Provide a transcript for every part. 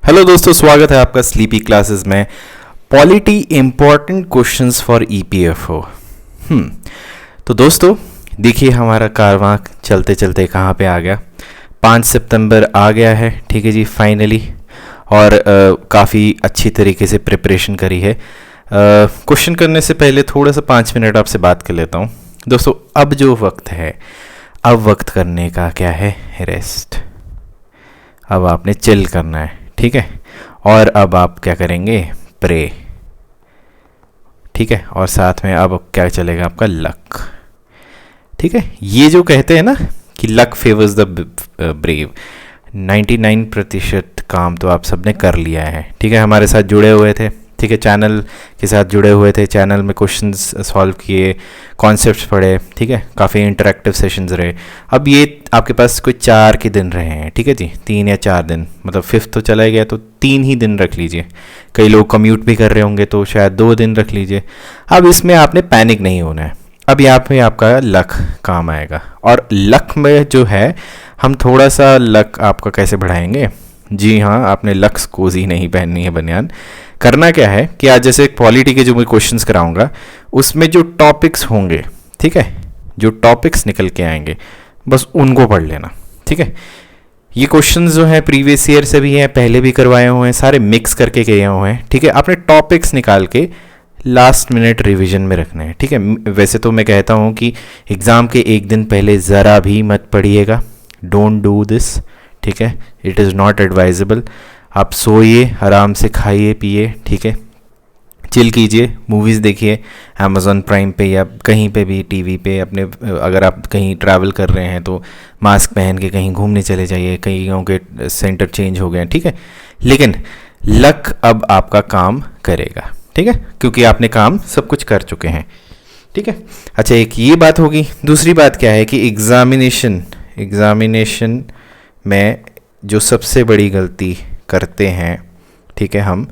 Hello दोस्तों, स्वागत है आपका स्लीपी क्लासेस में। Polity important questions for EPFO. तो दोस्तों देखिए हमारा कारवां चलते चलते कहाँ पे आ गया। 5 सितंबर आ गया है, ठीक है जी, फाइनली। और काफ़ी अच्छी तरीके से प्रिपरेशन करी है। क्वेश्चन करने से पहले थोड़ा सा 5 मिनट आपसे बात कर लेता हूँ। दोस्तों अब जो वक्त है, अब वक्त करने का क्या है, रेस्ट। अब आपने चिल करना है, ठीक है। और अब आप क्या करेंगे, प्रे, ठीक है। और साथ में अब क्या चलेगा, आपका लक, ठीक है। ये जो कहते हैं ना कि लक फेवर्स द ब्रेव, 99% काम तो आप सबने कर लिया है, ठीक है। हमारे साथ जुड़े हुए थे, ठीक है, चैनल के साथ जुड़े हुए थे, चैनल में क्वेश्चंस सॉल्व किए, कॉन्सेप्ट्स पढ़े, ठीक है। काफ़ी इंटरेक्टिव सेशंस रहे। अब ये आपके पास कोई 4 के दिन रहे हैं, ठीक है जी, 3 या 4 दिन, मतलब 5th तो चला गया तो 3 ही दिन रख लीजिए। कई लोग कम्यूट भी कर रहे होंगे तो शायद 2 दिन रख लीजिए। अब इसमें आपने पैनिक नहीं होना है। अब यहाँ पे आपका लक काम आएगा। और लक में जो है, हम थोड़ा सा लक आपका कैसे बढ़ाएंगे। जी हाँ, आपने लक्स कोजी नहीं पहननी है बनियान। करना क्या है कि आज जैसे पॉलिटी के जो मैं क्वेश्चंस कराऊंगा उसमें जो टॉपिक्स होंगे, ठीक है, जो टॉपिक्स निकल के आएंगे बस उनको पढ़ लेना, ठीक है। ये क्वेश्चंस जो है प्रीवियस ईयर से भी हैं, पहले भी करवाए हुए हैं, सारे मिक्स करके किए हुए हैं, ठीक है। आपने टॉपिक्स निकाल के लास्ट मिनट रिवीजन में रखना है, ठीक है। वैसे तो मैं कहता हूँ कि एग्ज़ाम के एक दिन पहले ज़रा भी मत पढ़िएगा, डोंट डू दिस, ठीक है। It is not advisable. आप सोइए, आराम से खाइए पिए, ठीक है, चिल कीजिए, मूवीज़ देखिए Amazon प्राइम पे या कहीं पे भी टीवी पे अपने। अगर आप कहीं ट्रैवल कर रहे हैं तो मास्क पहन के कहीं घूमने चले जाइए, कईयों के सेंटर चेंज हो गए हैं, ठीक है। लेकिन लक अब आपका काम करेगा, ठीक है, क्योंकि आपने काम सब कुछ कर चुके हैं, ठीक है। अच्छा, एक ये बात होगी। दूसरी बात क्या है कि एग्ज़ामिनेशन में जो सबसे बड़ी गलती करते हैं, ठीक है, हम,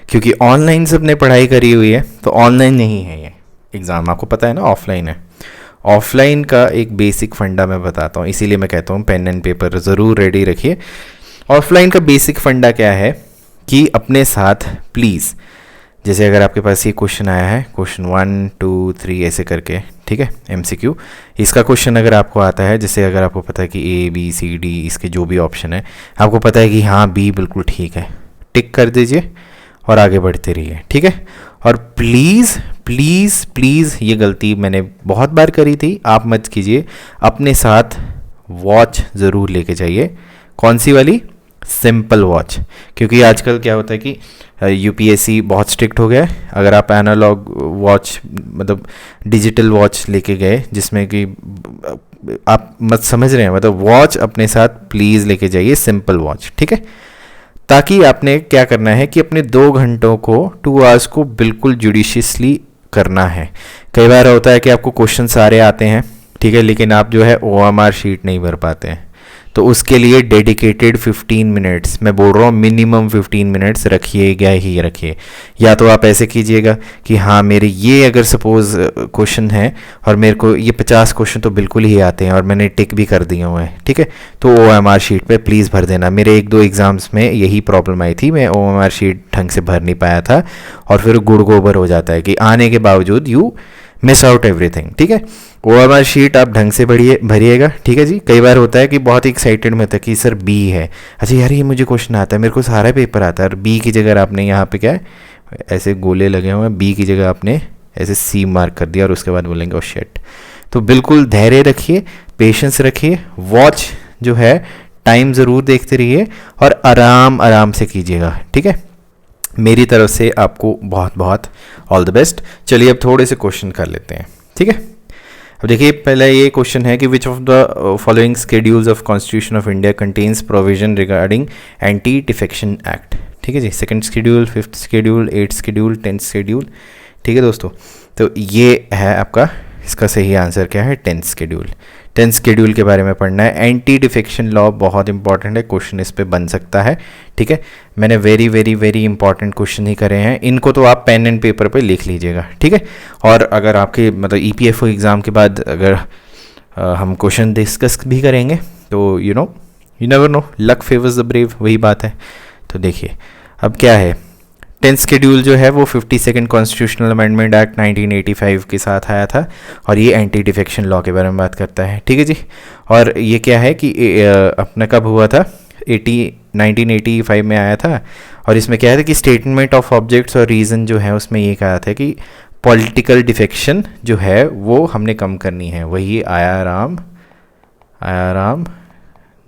क्योंकि ऑनलाइन सबने पढ़ाई करी हुई है तो ऑनलाइन नहीं है ये एग्ज़ाम, आपको पता है ना, ऑफलाइन है। ऑफलाइन का एक बेसिक फंडा मैं बताता हूँ, इसीलिए मैं कहता हूँ पेन एंड पेपर ज़रूर रेडी रखिए। ऑफलाइन का बेसिक फंडा क्या है कि अपने साथ प्लीज़, जैसे अगर आपके पास ये क्वेश्चन आया है, क्वेश्चन 1 2 3 ऐसे करके, ठीक है, MCQ, इसका क्वेश्चन अगर आपको आता है, जैसे अगर आपको पता है कि ABCD इसके जो भी ऑप्शन है, आपको पता है कि हाँ B बिल्कुल ठीक है, टिक कर दीजिए और आगे बढ़ते रहिए, ठीक है। और प्लीज़ प्लीज़ प्लीज़, ये गलती मैंने बहुत बार करी थी, आप मत कीजिए। अपने साथ वॉच ज़रूर लेके जाइए। कौन सी वाली, सिंपल वॉच, क्योंकि आजकल क्या होता है कि UPSC बहुत स्ट्रिक्ट हो गया है। अगर आप एनालॉग वॉच, मतलब डिजिटल वॉच लेके गए, जिसमें कि आप मत समझ रहे हैं, मतलब वॉच अपने साथ प्लीज़ लेके जाइए, सिंपल वॉच, ठीक है। ताकि आपने क्या करना है कि अपने 2 घंटों को, 2 आवर्स को बिल्कुल जुडिशियसली करना है। कई बार होता है कि आपको क्वेश्चन सारे आते हैं, ठीक है, लेकिन आप जो है OMR शीट नहीं भर पाते हैं। तो उसके लिए डेडिकेटेड 15 मिनट्स, मैं बोल रहा हूँ मिनिमम 15 मिनट्स रखिएगा ही रखिए। या तो आप ऐसे कीजिएगा कि हाँ, मेरे ये अगर सपोज क्वेश्चन है और मेरे को ये 50 क्वेश्चन तो बिल्कुल ही आते हैं और मैंने टिक भी कर दिए हुए हैं, ठीक है, तो OMR शीट पे प्लीज़ भर देना। मेरे 1-2 एग्ज़ाम्स में यही प्रॉब्लम आई थी, मैं OMR शीट ढंग से भर नहीं पाया था और फिर गुड़ गोबर हो जाता है कि आने के बावजूद यू मिस आउट एवरीथिंग, ठीक है। OMR शीट आप ढंग से भरिएगा, ठीक है जी। कई बार होता है कि बहुत एक्साइटेड में होता है कि सर B है, अच्छा यार ये मुझे क्वेश्चन आता है, मेरे को सारा पेपर आता है, और B की जगह आपने यहाँ पे क्या है, ऐसे गोले लगे हुए हैं, B की जगह आपने ऐसे C मार्क कर दिया और उसके बाद बोलेंगे ओ शिट। तो बिल्कुल धैर्य रखिए, पेशेंस रखिए, वॉच जो है टाइम ज़रूर देखते रहिए और आराम आराम से कीजिएगा, ठीक है। मेरी तरफ से आपको बहुत बहुत ऑल द बेस्ट। चलिए अब थोड़े से क्वेश्चन कर लेते हैं, ठीक है। अब देखिए पहला ये क्वेश्चन है कि which of the following schedules of constitution of India contains provision regarding anti defection act, ठीक है जी। 2nd schedule, 5th schedule, 8th schedule, 10th schedule, ठीक है दोस्तों। तो ये है आपका, इसका सही आंसर क्या है, 10th शेड्यूल। 10th शेड्यूल के बारे में पढ़ना है। एंटी डिफेक्शन लॉ बहुत इंपॉर्टेंट है, क्वेश्चन इस पे बन सकता है, ठीक है। मैंने very very very important question ही करे हैं, इनको तो आप पेन एंड पेपर पे लिख लीजिएगा, ठीक है। और अगर आपके मतलब EPFO एग्ज़ाम के बाद अगर हम क्वेश्चन डिस्कस भी करेंगे तो you never know, luck favours the brave, वही बात है। तो तो देखिए अब क्या है, 10th शेड्यूल जो है वो 52nd कॉन्स्टिट्यूशनल अमेंडमेंट एक्ट 1985 के साथ आया था और ये एंटी डिफेक्शन लॉ के बारे में बात करता है, ठीक है जी। और ये क्या है कि अपना कब हुआ था, 1985 में आया था। और इसमें क्या है कि स्टेटमेंट ऑफ ऑब्जेक्ट्स और रीज़न जो है उसमें ये कहा था कि पॉलिटिकल डिफेक्शन जो है वो हमने कम करनी है, वही आया राम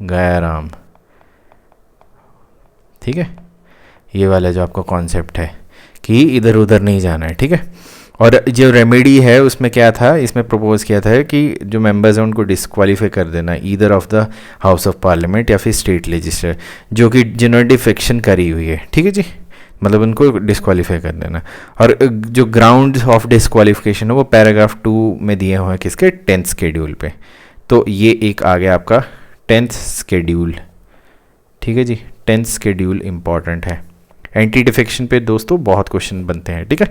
गया राम, ठीक है। ये वाला जो आपका कॉन्सेप्ट है कि इधर उधर नहीं जाना है, ठीक है। और जो रेमेडी है उसमें क्या था, इसमें प्रपोज किया था कि जो मेंबर्स हैं उनको डिस्क्वालीफाई कर देना either of the house of parliament या फिर स्टेट लेजिस्लेचर जो कि जिन्होंने डिफेक्शन करी हुई है, ठीक है जी, मतलब उनको डिस्क्वालीफाई कर देना। और जो ग्राउंड ऑफ डिस्क्वालिफिकेशन है वो पैराग्राफ 2 में दिए हुए हैं किसके, 10th शेड्यूल पे। तो ये एक आ गया आपका 10th शेड्यूल, ठीक है जी। 10th शेड्यूल इंपॉर्टेंट है। एंटी डिफेक्शन पे दोस्तों बहुत क्वेश्चन बनते हैं, ठीक है।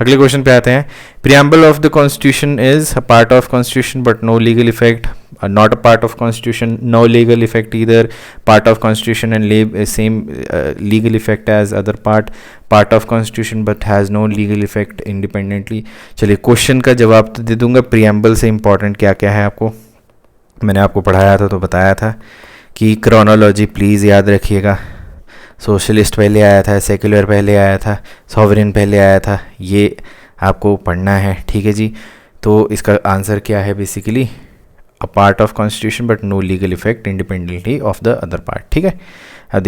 अगले क्वेश्चन पे आते हैं। Preamble of the constitution is a part of constitution but no legal effect, not a part of constitution, no legal effect either, part of constitution and same legal effect as other part of constitution but has no legal effect independently. चलिए question का जवाब तो दे दूंगा। Preamble से important क्या क्या है आपको मैंने आपको पढ़ाया था तो बताया था कि क्रोनोलॉजी प्लीज़ याद रखिएगा। सोशलिस्ट पहले आया था, सेक्युलर पहले आया था, सॉवरेन पहले आया था, ये आपको पढ़ना है, ठीक है जी। तो इसका आंसर क्या है, basically a part of constitution but no legal effect independently of the other part, ठीक है। अब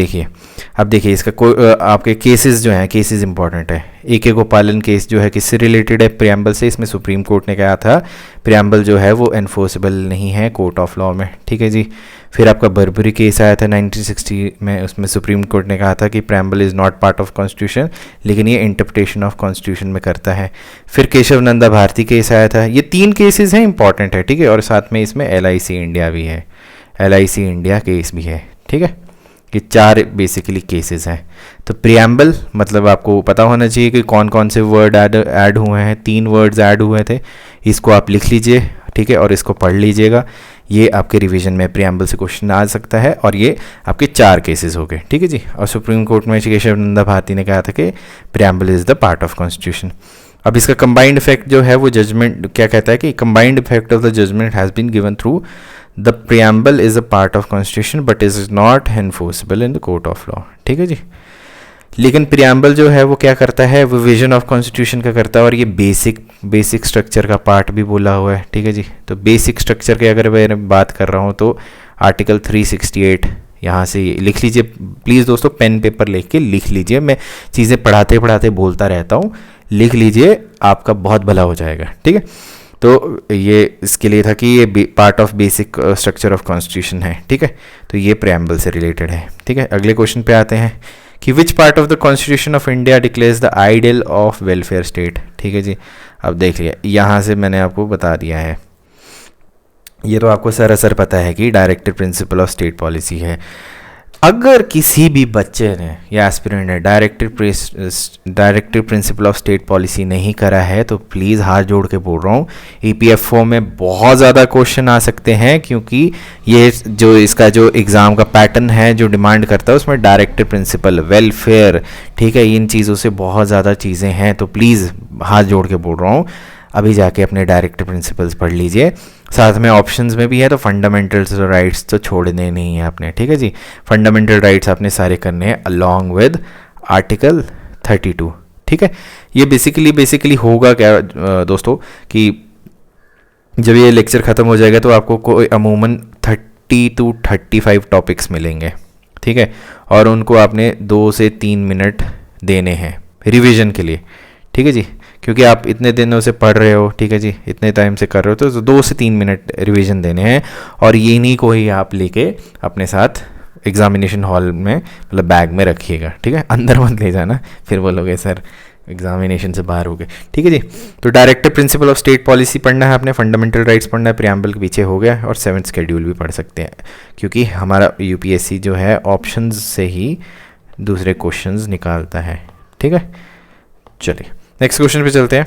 देखिए इसका कोई आपके केसेस जो हैं, केसेस इंपॉर्टेंट है। AK गोपालन केस जो है किससे रिलेटेड है, प्रियम्बल से। इसमें सुप्रीम कोर्ट ने कहा था प्रियम्बल जो है वो एनफोर्सेबल नहीं है कोर्ट ऑफ लॉ में, ठीक है जी। फिर आपका बर्बरी केस आया था 1960 में, उसमें सुप्रीम कोर्ट ने कहा था कि preamble is not part of constitution, लेकिन ये इंटरप्रिटेशन ऑफ कॉन्स्टिट्यूशन में करता है। फिर केशव नंदा भारती केस आया था। ये 3 केसेस हैं इंपॉर्टेंट है, ठीक है। और साथ में इसमें LIC इंडिया भी है, LIC इंडिया केस भी है, ठीक है। कि 4 बेसिकली केसेस हैं। तो प्रियम्बल मतलब आपको पता होना चाहिए कि कौन कौन से वर्ड ऐड हुए हैं। 3 वर्ड्स ऐड हुए थे, इसको आप लिख लीजिए, ठीक है, और इसको पढ़ लीजिएगा। ये आपके रिवीजन में प्रियम्बल से क्वेश्चन आ सकता है और ये आपके 4 केसेस हो गए, ठीक है जी। और सुप्रीम कोर्ट में केशव नंदा भारती ने कहा था कि preamble is the part of constitution. अब इसका कंबाइंड इफेक्ट जो है वो जजमेंट क्या कहता है कि combined effect of the judgment has been given through the preamble is a part of constitution but is not enforceable in the court of law, ठीक है जी। लेकिन प्रियम्बल जो है वो क्या करता है, वो विजन ऑफ कॉन्स्टिट्यूशन का करता है और ये बेसिक स्ट्रक्चर का पार्ट भी बोला हुआ है, ठीक है जी। तो बेसिक स्ट्रक्चर की अगर मैं बात कर रहा हूँ तो आर्टिकल 368 यहाँ से लिख लीजिए प्लीज़ दोस्तों, पेन पेपर लेके के लिख लीजिए। मैं चीज़ें पढ़ाते पढ़ाते बोलता रहता हूँ, लिख लीजिए, आपका बहुत भला हो जाएगा, ठीक है। तो ये इसके लिए था कि ये part of basic structure of constitution है, ठीक है। तो ये प्रियम्बल से रिलेटेड है, ठीक है। अगले क्वेश्चन पे आते हैं कि which part of the constitution of India declares the ideal of welfare state, ठीक है जी। अब देख लिया, यहाँ से मैंने आपको बता दिया है, ये तो आपको सरासर पता है कि directive principle of state policy है। अगर किसी भी बच्चे ने या एस्पिरेंट ने directive principle of state policy नहीं करा है तो प्लीज़ हाथ जोड़ के बोल रहा हूँ, EPFO में बहुत ज़्यादा क्वेश्चन आ सकते हैं, क्योंकि ये जो इसका जो एग्ज़ाम का पैटर्न है जो डिमांड करता है उसमें डायरेक्टिव प्रिंसिपल, वेलफेयर, ठीक है, इन चीज़ों से बहुत ज़्यादा चीज़ें हैं। तो प्लीज़ हाथ जोड़ के बोल रहा हूँ, अभी जाके अपने डायरेक्टिव प्रिंसिपल्स पढ़ लीजिए। साथ में ऑप्शंस में भी है, तो फंडामेंटल्स राइट्स तो छोड़ने नहीं है आपने, ठीक है जी। फंडामेंटल राइट्स आपने सारे करने हैं अलोंग विद आर्टिकल 32, ठीक है। ये बेसिकली होगा क्या दोस्तों कि जब ये लेक्चर ख़त्म हो जाएगा तो आपको कोई अमूमन 30 to 35 टॉपिक्स मिलेंगे, ठीक है। और उनको आपने 2 से 3 मिनट देने हैं रिवीजन के लिए, ठीक है जी, क्योंकि आप इतने दिनों से पढ़ रहे हो, ठीक है जी, इतने टाइम से कर रहे हो, तो 2 से 3 मिनट रिवीजन देने हैं। और ये नहीं कोई आप लेके अपने साथ एग्जामिनेशन हॉल में मतलब बैग में रखिएगा, ठीक है, अंदर मत ले जाना, फिर बोलोगे सर एग्जामिनेशन से बाहर हो गए, ठीक है जी। तो directive principle of state policy पढ़ना है आपने, फंडामेंटल राइट्स पढ़ना है, प्रियम्बल के पीछे हो गया, और 7th शेड्यूल भी पढ़ सकते हैं, क्योंकि हमारा UPSC जो है ऑप्शंस से ही दूसरे क्वेश्चंस निकालता है, ठीक है। चलिए नेक्स्ट क्वेश्चन पे चलते हैं।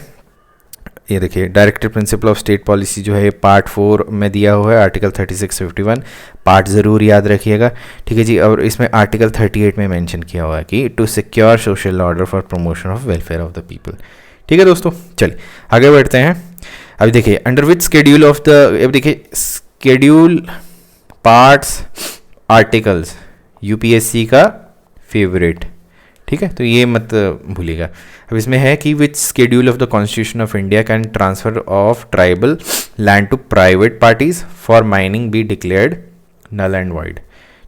ये देखिए directive principle of state policy जो है ये पार्ट 4 में दिया हुआ है, आर्टिकल 3651, पार्ट ज़रूर याद रखिएगा, ठीक है जी। और इसमें आर्टिकल 38 में मेंशन किया हुआ है कि to secure social order for promotion of welfare of the people. ठीक है दोस्तों, चलिए आगे बढ़ते हैं। अभी देखिए under which schedule of the, अब देखिए स्केड्यूल, पार्ट्स, आर्टिकल्स यूपीएससी का फेवरेट, ठीक है, तो ये मत भूलिएगा। अब इसमें है कि which schedule of the constitution of India can transfer of tribal land to private parties for mining be declared null and void.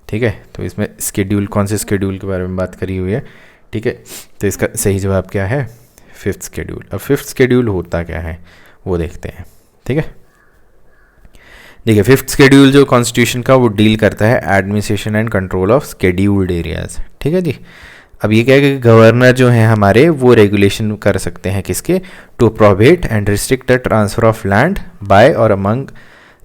ठीक है, तो इसमें स्केड्यूल, कौन से स्केड्यूल के बारे में बात करी हुई है, ठीक है, तो इसका सही जवाब क्या है, 5th स्केड्यूल। अब 5th स्केड्यूल होता क्या है वो देखते हैं, ठीक है। देखिए 5th स्केड्यूल जो कॉन्स्टिट्यूशन का वो डील करता है administration and control of scheduled areas. ठीक है जी। अब ये क्या है कि गवर्नर जो है हमारे वो रेगुलेशन कर सकते हैं किसके, to prohibit and restrict the transfer of land by or among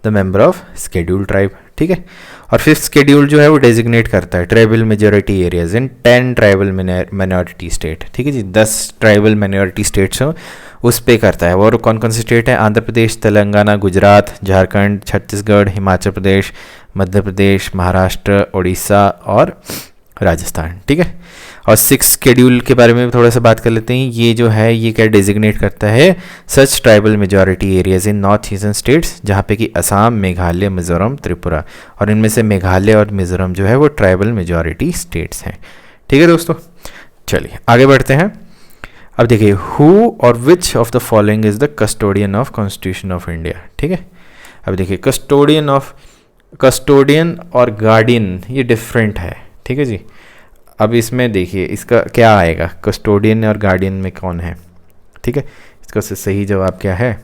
the member of schedule tribe. ठीक है, और 5th स्केड्यूल जो है वो डेजिग्नेट करता है ट्राइबल मेजॉरिटी एरियाज इन 10 ट्राइबल माइनॉरिटी स्टेट। ठीक है जी, 10 ट्राइबल माइनॉरिटी स्टेट्स हो उस पे करता है। और कौन कौन से स्टेट है, आंध्र प्रदेश, तेलंगाना, गुजरात, झारखंड, छत्तीसगढ़, हिमाचल प्रदेश, मध्य प्रदेश, महाराष्ट्र, उड़ीसा और राजस्थान। ठीक है, और 6th स्केड्यूल के बारे में थोड़ा सा बात कर लेते हैं। ये जो है ये क्या डेजिग्नेट करता है, such tribal majority areas in North Eastern states, जहाँ पे कि असम, मेघालय, मिजोरम, त्रिपुरा, और इनमें से मेघालय और मिजोरम जो है वो ट्राइबल मेजॉरिटी स्टेट्स हैं। ठीक है दोस्तों, चलिए आगे बढ़ते हैं। अब देखिए हु और विच of the following is the custodian of constitution of India. ठीक है, अब देखिए कस्टोडियन और गार्डियन ये डिफरेंट है। ठीक है जी, अब इसमें देखिए इसका क्या आएगा, कस्टोडियन और गार्डियन में कौन है। ठीक है, इसका सही जवाब क्या है,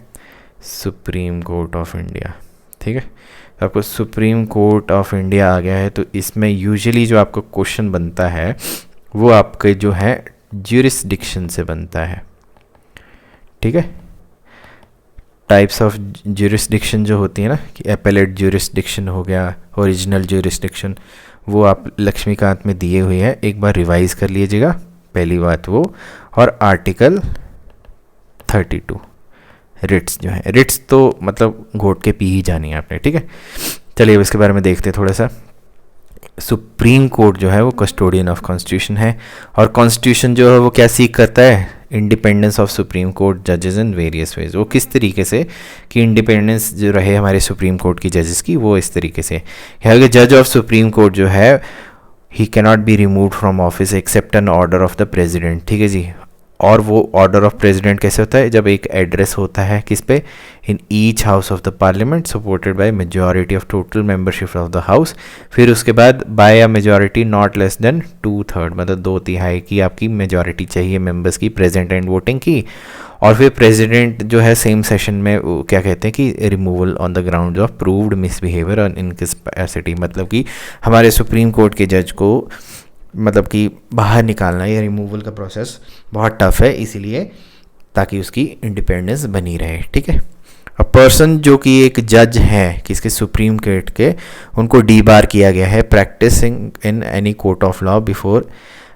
सुप्रीम कोर्ट ऑफ इंडिया। ठीक है, तो आपको सुप्रीम कोर्ट ऑफ इंडिया आ गया है, तो इसमें यूजुअली जो आपको क्वेश्चन बनता है वो आपके जो है ज्यूरिसडिक्शन से बनता है। ठीक है, टाइप्स ऑफ ज्यूरिसडिक्शन जो होती है ना, कि एपेलेट ज्यूरिसडिक्शन हो गया, ओरिजिनल ज्यूरिसडिक्शन, वो आप लक्ष्मीकांत में दिए हुए हैं, एक बार रिवाइज कर लीजिएगा, पहली बात वो। और आर्टिकल 32 रिट्स जो है, रिट्स तो मतलब घोट के पी ही जानी है आपने। ठीक है, चलिए अब इसके बारे में देखते हैं थोड़ा सा। सुप्रीम कोर्ट जो है वो कस्टोडियन ऑफ कॉन्स्टिट्यूशन है, और कॉन्स्टिट्यूशन जो है वो क्या सीख करता है, इंडिपेंडेंस ऑफ सुप्रीम कोर्ट जजेस इन वेरियस वेज। वो किस तरीके से कि इंडिपेंडेंस जो रहे हमारे सुप्रीम कोर्ट की जजेस की, वो इस तरीके से है। जज ऑफ सुप्रीम कोर्ट जो है he cannot be removed from office except an order of the president. ठीक है जी, और वो ऑर्डर ऑफ प्रेसिडेंट कैसे होता है, जब एक एड्रेस होता है किस पे, in each house of the parliament supported by majority of total membership of the house, फिर उसके बाद by a majority not less than 2/3, मतलब 2/3 की आपकी मेजॉरिटी चाहिए मेंबर्स की प्रेजेंट एंड वोटिंग की। और फिर प्रेसिडेंट जो है सेम सेशन में क्या कहते हैं कि removal on the ground of proved misbehaviour और इनकैपेसिटी, मतलब कि हमारे सुप्रीम कोर्ट के जज को मतलब कि बाहर निकालना, या रिमूवल का प्रोसेस बहुत टफ है, इसीलिए ताकि उसकी इंडिपेंडेंस बनी रहे। ठीक है, अ पर्सन जो कि एक जज है किसके, सुप्रीम कोर्ट के, उनको डीबार किया गया है practising in any court of law before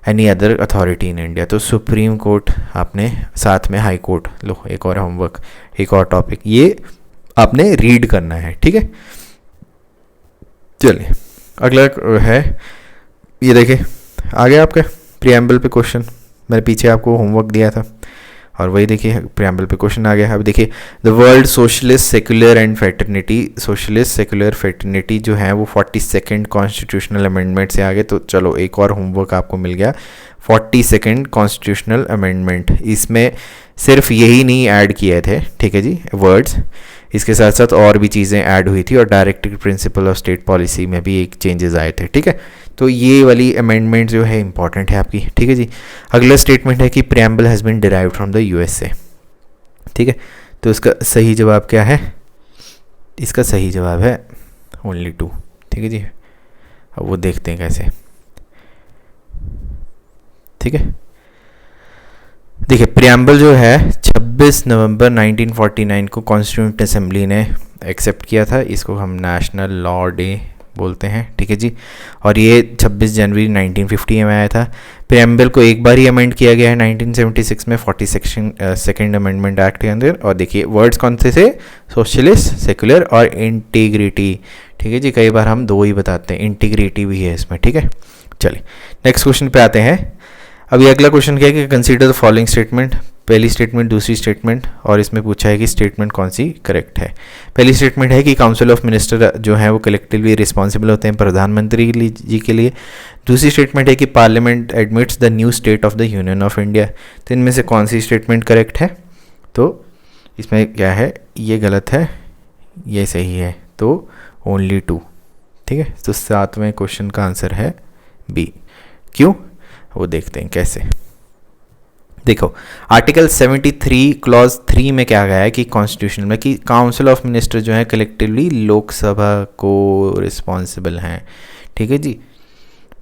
any other authority in India. तो सुप्रीम कोर्ट आपने साथ में हाई कोर्ट, लो एक और होमवर्क, एक और टॉपिक ये आपने रीड करना है। ठीक है, चलिए अगला है, ये देखिए आ गया आपके प्रियम्बल पे क्वेश्चन, मैंने पीछे आपको होमवर्क दिया था, और वही देखिए प्रियम्बल पे क्वेश्चन आ गया। अब देखिए the world socialist secular and fraternity, socialist secular fraternity जो है वो 42nd कॉन्स्टिट्यूशनल अमेंडमेंट से आ गए। तो चलो एक और होमवर्क आपको मिल गया, 42nd कॉन्स्टिट्यूशनल अमेंडमेंट। इसमें सिर्फ यही नहीं ऐड किए थे, ठीक है जी, वर्ड्स, इसके साथ साथ और भी चीज़ें ऐड हुई थी, और directive principle of state policy में भी एक चेंजेस आए थे। ठीक है, तो ये वाली अमेंडमेंट जो है इंपॉर्टेंट है आपकी। ठीक है जी, अगला स्टेटमेंट है कि preamble has been derived from the USA. ठीक है, तो इसका सही जवाब क्या है, इसका सही जवाब है ओनली 2। ठीक है जी, अब वो देखते हैं कैसे। ठीक है, देखिए प्रियम्बल जो है 26 नवंबर 1949 को कॉन्स्टिट्यूंट असेंबली ने एक्सेप्ट किया था। इसको हम नेशनल लॉ डे बोलते हैं, ठीक है जी। और ये 26 जनवरी 1950 में आया था। प्रेम्बल को एक बार ही अमेंड किया गया है 1976 में 42nd अमेंडमेंट एक्ट के अंदर। और देखिए वर्ड्स कौन से थे, सोशलिस्ट, सेकुलर और इंटीग्रिटी, ठीक है जी। कई बार हम दो ही बताते हैं, इंटीग्रिटी भी है इसमें, ठीक है। चलिए नेक्स्ट क्वेश्चन पे आते हैं। अभी अगला क्वेश्चन क्या है कि कंसीडर द फॉलोइंग स्टेटमेंट, पहली स्टेटमेंट, दूसरी स्टेटमेंट, और इसमें पूछा है कि स्टेटमेंट कौन सी करेक्ट है। पहली स्टेटमेंट है कि काउंसिल ऑफ मिनिस्टर जो है वो कलेक्टिवली रिस्पॉन्सिबल होते हैं प्रधानमंत्री जी के लिए। दूसरी स्टेटमेंट है कि parliament admits the new state of the union of India. तो इनमें से कौन सी स्टेटमेंट करेक्ट है, तो इसमें क्या है, ये गलत है, ये सही है, तो ओनली 2, ठीक है। तो 7वें क्वेश्चन का आंसर है बी। क्यों, वो देखते हैं कैसे। देखो आर्टिकल 73 क्लॉज 3 में क्या गया है कि कॉन्स्टिट्यूशन में कि काउंसिल ऑफ मिनिस्टर जो है कलेक्टिवली लोकसभा को रिस्पॉन्सिबल हैं, ठीक है जी।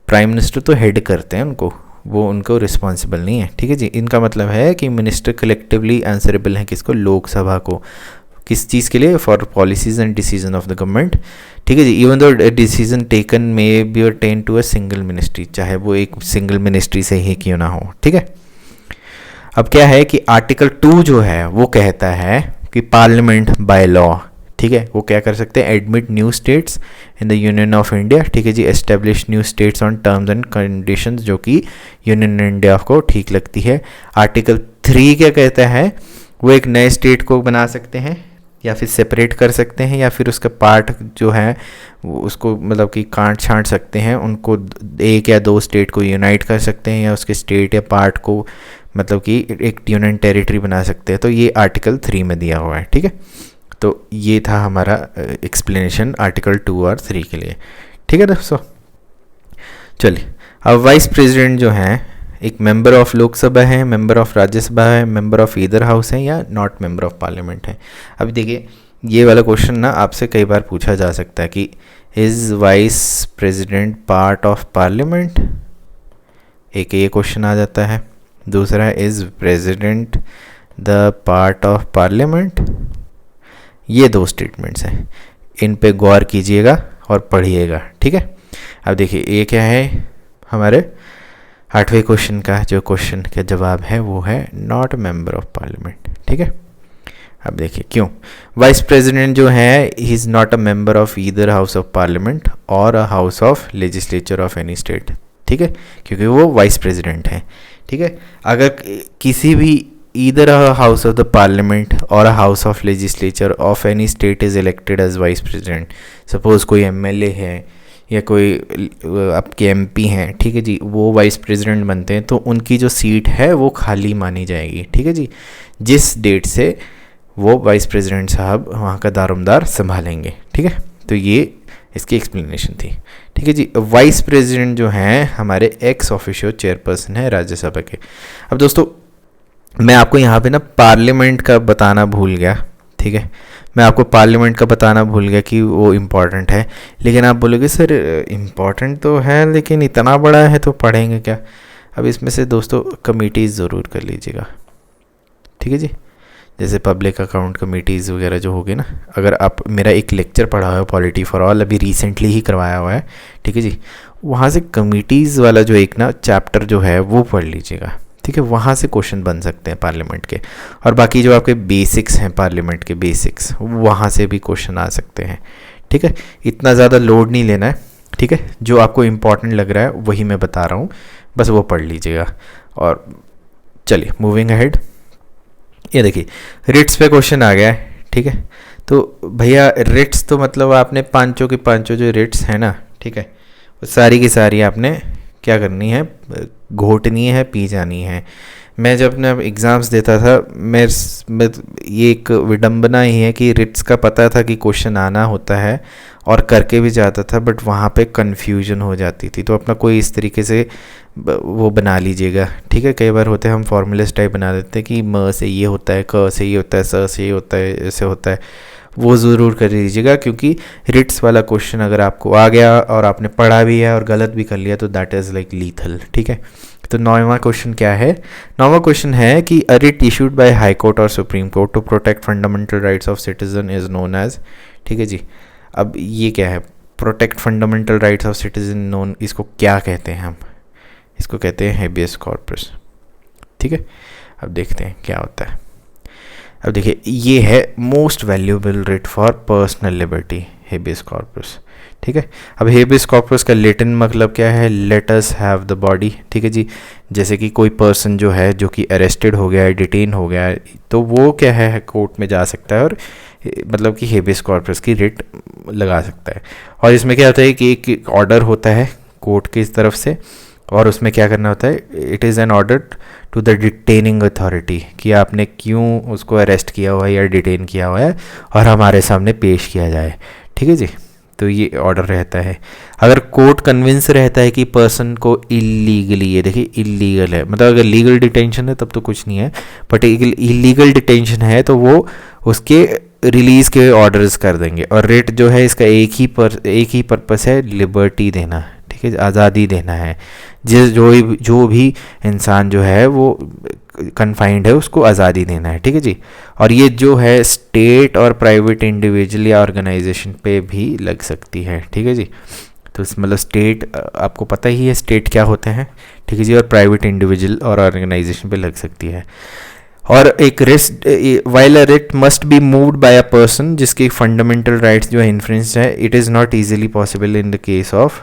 प्राइम मिनिस्टर तो हेड करते हैं उनको, वो उनको रिस्पॉन्सिबल नहीं है, ठीक है जी। इनका मतलब है कि मिनिस्टर कलेक्टिवली आंसरेबल हैं किसको, लोकसभा को। किस चीज़ के लिए, for policies and decision of the government, ठीक है जी। Even though decision taken may be attend to a single ministry, चाहे वो एक सिंगल मिनिस्ट्री से ही क्यों ना हो, ठीक है। अब क्या है कि आर्टिकल 2 जो है वो कहता है कि पार्लियामेंट बाय लॉ, ठीक है, वो क्या कर सकते हैं, admit new states in the union of India, ठीक है जी। Establish new states on terms and conditions जो कि यूनियन इंडिया को ठीक लगती है। आर्टिकल 3 क्या कहता है, वो एक नए स्टेट को बना सकते हैं या फिर सेपरेट कर सकते हैं या फिर उसका पार्ट जो है वो उसको मतलब कि काट छांट सकते हैं, उनको एक या दो स्टेट को यूनाइट कर सकते हैं या उसके स्टेट या पार्ट को मतलब कि एक यूनियन टेरिटरी बना सकते हैं। तो ये आर्टिकल 3 में दिया हुआ है, ठीक है। तो ये था हमारा एक्सप्लेनेशन आर्टिकल 2 और 3 के लिए, ठीक है दोस्तों। चलिए अब वाइस प्रेसिडेंट जो हैं एक मेंबर ऑफ लोकसभा है, मेंबर ऑफ राज्यसभा है, मेंबर ऑफ ईदर हाउस है या नॉट मेंबर ऑफ पार्लियामेंट है। अभी देखिए ये वाला क्वेश्चन ना आपसे कई बार पूछा जा सकता है कि is vice president part of parliament, एक ये क्वेश्चन आ जाता है। दूसरा is president the part of parliament. ये दो स्टेटमेंट्स हैं, इन पे गौर कीजिएगा और पढ़िएगा, ठीक है। अब देखिए ये क्या है, हमारे 8वें क्वेश्चन का जो क्वेश्चन का जवाब है वो है नॉट मेंबर ऑफ पार्लियामेंट, ठीक है। अब देखिए क्यों, वाइस प्रेसिडेंट जो है ही is not a member of either house of parliament or a house of legislature of any state, ठीक है, क्योंकि वो वाइस प्रेसिडेंट है, ठीक है। अगर किसी भी either a house of the parliament or a house of legislature of any state is elected as vice president, suppose कोई एमएलए है या कोई आपके एमपी हैं, ठीक है जी, वो वाइस प्रेसिडेंट बनते हैं तो उनकी जो सीट है वो खाली मानी जाएगी, ठीक है जी, जिस डेट से वो वाइस प्रेसिडेंट साहब वहाँ का दारोमदार संभालेंगे, ठीक है। तो ये इसकी एक्सप्लेनेशन थी, ठीक है जी। वाइस प्रेसिडेंट जो हैं हमारे एक्स ऑफिशियो चेयरपर्सन है राज्यसभा के। अब दोस्तों मैं आपको यहाँ पे ना पार्लियामेंट का बताना भूल गया, ठीक है, मैं आपको पार्लियामेंट का बताना भूल गया कि वो इम्पॉर्टेंट है। लेकिन आप बोलोगे सर इम्पॉर्टेंट तो है लेकिन इतना बड़ा है तो पढ़ेंगे क्या। अब इसमें से दोस्तों कमिटीज़ ज़रूर कर लीजिएगा, ठीक है जी। जैसे पब्लिक अकाउंट कमिटीज़ वगैरह जो होगी ना, अगर आप मेरा एक लेक्चर पढ़ा हुआ है पॉलिटी फॉर ऑल, अभी रिसेंटली ही करवाया हुआ है, ठीक है जी, वहाँ से कमिटीज़ वाला जो एक ना चैप्टर जो है वो पढ़ लीजिएगा, ठीक है। वहाँ से क्वेश्चन बन सकते हैं पार्लियामेंट के, और बाकी जो आपके बेसिक्स हैं पार्लियामेंट के बेसिक्स, वहाँ से भी क्वेश्चन आ सकते हैं, ठीक है। इतना ज़्यादा लोड नहीं लेना है, ठीक है, जो आपको इम्पॉर्टेंट लग रहा है वही मैं बता रहा हूँ, बस वो पढ़ लीजिएगा। और चलिए मूविंग अहेड, ये देखिए रिट्स पे क्वेश्चन आ गया है, ठीक है। तो भैया रिट्स तो मतलब आपने पांचों के पांचों जो रिट्स हैं ना, ठीक है, वो सारी की सारी आपने क्या करनी है, घोटनी है, पी जानी है। मैं जब अपने एग्ज़ाम्स देता था मैं ये एक विडंबना ही है कि रिट्स का पता था कि क्वेश्चन आना होता है और करके भी जाता था, बट वहाँ पे कन्फ्यूजन हो जाती थी। तो अपना कोई इस तरीके से वो बना लीजिएगा, ठीक है। कई बार होते हैं हम फॉर्मूलेस टाइप बना देते हैं कि म से ये होता है, क से ये होता है, स से ये होता है, ऐसे होता है, वो ज़रूर कर लीजिएगा। क्योंकि रिट्स वाला क्वेश्चन अगर आपको आ गया और आपने पढ़ा भी है और गलत भी कर लिया तो दैट इज़ लाइक लीथल, ठीक है। तो 9वां क्वेश्चन क्या है, 9वां क्वेश्चन है कि a writ issued by high court or supreme court to protect fundamental rights of citizen is known as, ठीक है जी। अब ये क्या है, protect fundamental rights of citizen known, इसको क्या कहते हैं हम? इसको कहते हैं हेबियस कॉर्पस। ठीक है, अब देखते हैं क्या होता है। अब देखिए, ये है most valuable writ for personal liberty, habeas corpus. ठीक है, अब हेबियस कॉर्पस का लैटिन मतलब क्या है? Let us have the body. ठीक है जी, जैसे कि कोई पर्सन जो है, जो कि अरेस्टेड हो गया है, डिटेन हो गया है, तो वो क्या है, कोर्ट में जा सकता है और मतलब कि हेबियस कॉर्पस की रिट लगा सकता है। और इसमें क्या होता है कि एक ऑर्डर होता है कोर्ट की तरफ से, और उसमें क्या करना होता है, it is an order to the detaining authority, कि आपने क्यों उसको अरेस्ट किया हुआ है या डिटेन किया हुआ है और हमारे सामने पेश किया जाए। ठीक है जी, तो ये ऑर्डर रहता है। अगर कोर्ट कन्विंस रहता है कि पर्सन को इलीगली, ये देखिए इलीगल है, मतलब अगर लीगल डिटेंशन है तब तो कुछ नहीं है, बट इलीगल डिटेंशन है तो वो उसके रिलीज़ के ऑर्डर्स कर देंगे। और रेट जो है इसका एक ही पर्पस है, लिबर्टी देना। ठीक है, आज़ादी देना है। जो भी इंसान जो है वो कन्फाइंड है उसको आज़ादी देना है। ठीक है जी, और ये जो है स्टेट और प्राइवेट इंडिविजुअल या ऑर्गेनाइजेशन पे भी लग सकती है। ठीक है जी, तो इस मतलब स्टेट, आपको पता ही है स्टेट क्या होते हैं। ठीक है जी, और प्राइवेट इंडिविजुअल और ऑर्गेनाइजेशन पे लग सकती है। और एक wrist, while a writ must be moved by a person जिसकी फंडामेंटल राइट्स जो है इन्फ्लुएंस्ड है, it is not easily possible in the case of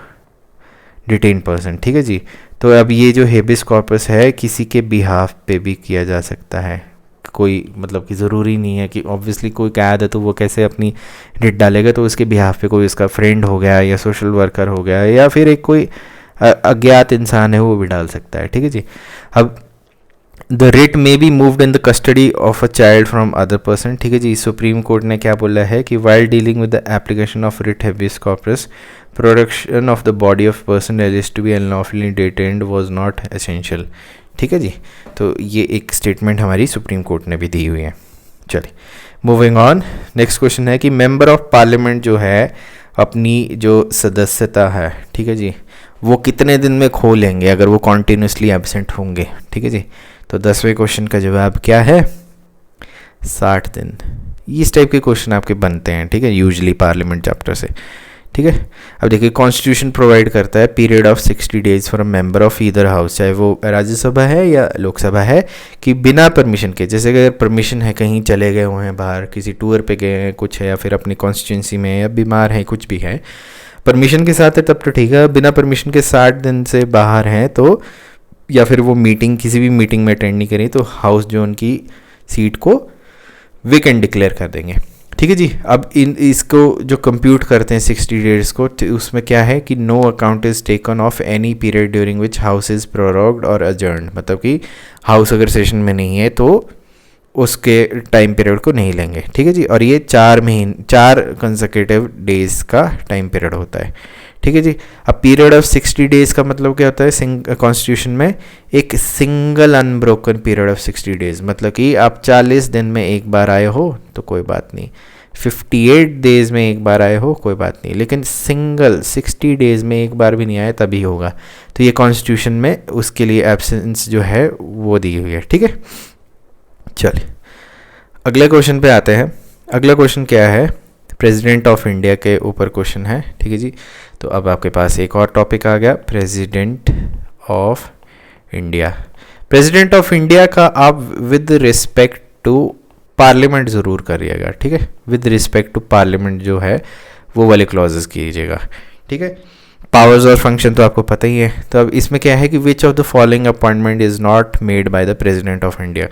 detain person. ठीक है जी, तो अब ये जो हेबियस कॉर्पस है किसी के बिहाफ पे भी किया जा सकता है। कोई मतलब कि ज़रूरी नहीं है कि ऑब्वियसली कोई कैद है तो वो कैसे अपनी रिट डालेगा, तो उसके बिहाफ पे कोई उसका फ्रेंड हो गया या सोशल वर्कर हो गया या फिर एक कोई अज्ञात इंसान है वो भी डाल सकता है। ठीक है जी, अब the writ may be moved in the custody of a child from other person. ठीक है जी, सुप्रीम कोर्ट ने क्या बोला है कि while dealing with the application of writ habeas corpus, production of the body of person alleged to be unlawfully detained was not essential. ठीक है जी, तो ये एक स्टेटमेंट हमारी सुप्रीम कोर्ट ने भी दी हुई है। चलिए मूविंग ऑन, नेक्स्ट क्वेश्चन है कि मेंबर ऑफ पार्लियामेंट जो है अपनी जो सदस्यता है, ठीक है जी, वो कितने दिन में खो लेंगे अगर वो कॉन्टीन्यूसली एब्सेंट होंगे। ठीक है जी, तो 10वें क्वेश्चन का जवाब क्या है? 60 दिन। इस टाइप के क्वेश्चन आपके बनते हैं। ठीक है, यूजुअली पार्लियामेंट चैप्टर से। ठीक है, अब देखिए कॉन्स्टिट्यूशन प्रोवाइड करता है period of 60 days for a member of either house, चाहे वो राज्यसभा है या लोकसभा है, कि बिना परमिशन के, जैसे अगर परमिशन है कहीं चले गए हुए हैं बाहर, किसी टूर पे गए हैं, कुछ है, या फिर अपनी कॉन्स्टिट्यूंसी में या बीमार हैं, कुछ भी है, परमिशन के साथ है तब तो ठीक है। बिना परमिशन के 60 दिन से बाहर हैं तो, या फिर वो मीटिंग, किसी भी मीटिंग में अटेंड नहीं करें, तो हाउस जो उनकी सीट को वेकेंट डिक्लेयर कर देंगे। ठीक है जी, अब इसको जो कंप्यूट करते हैं 60 डेज को, तो उसमें क्या है कि no account is taken of any period during which house is prorogued or adjourned, मतलब कि हाउस अगर सेशन में नहीं है तो उसके टाइम पीरियड को नहीं लेंगे। ठीक है जी, और ये 4 कंसेक्यूटिव डेज का टाइम पीरियड होता है। ठीक है जी, अब पीरियड ऑफ 60 डेज का मतलब क्या होता है कॉन्स्टिट्यूशन में? एक single unbroken period of 60 days, मतलब कि आप 40 दिन में एक बार आए हो तो कोई बात नहीं, 58 डेज में एक बार आए हो कोई बात नहीं, लेकिन सिंगल 60 डेज में एक बार भी नहीं आए तभी होगा। तो ये कॉन्स्टिट्यूशन में उसके लिए एब्सेंस जो है वो दी हुई है। ठीक है, चलिए अगले क्वेश्चन पे आते हैं। अगला क्वेश्चन क्या है? प्रेसिडेंट ऑफ इंडिया के ऊपर क्वेश्चन है। ठीक है जी, तो अब आपके पास एक और टॉपिक आ गया, president of India. President of India का आप विद रिस्पेक्ट टू पार्लियामेंट ज़रूर करिएगा। ठीक है, विद रिस्पेक्ट टू पार्लियामेंट जो है वो वाले क्लॉजेस कीजिएगा। ठीक है, पावर्स और फंक्शन तो आपको पता ही है। तो अब इसमें क्या है कि which of the following appointment is not made by the president of India.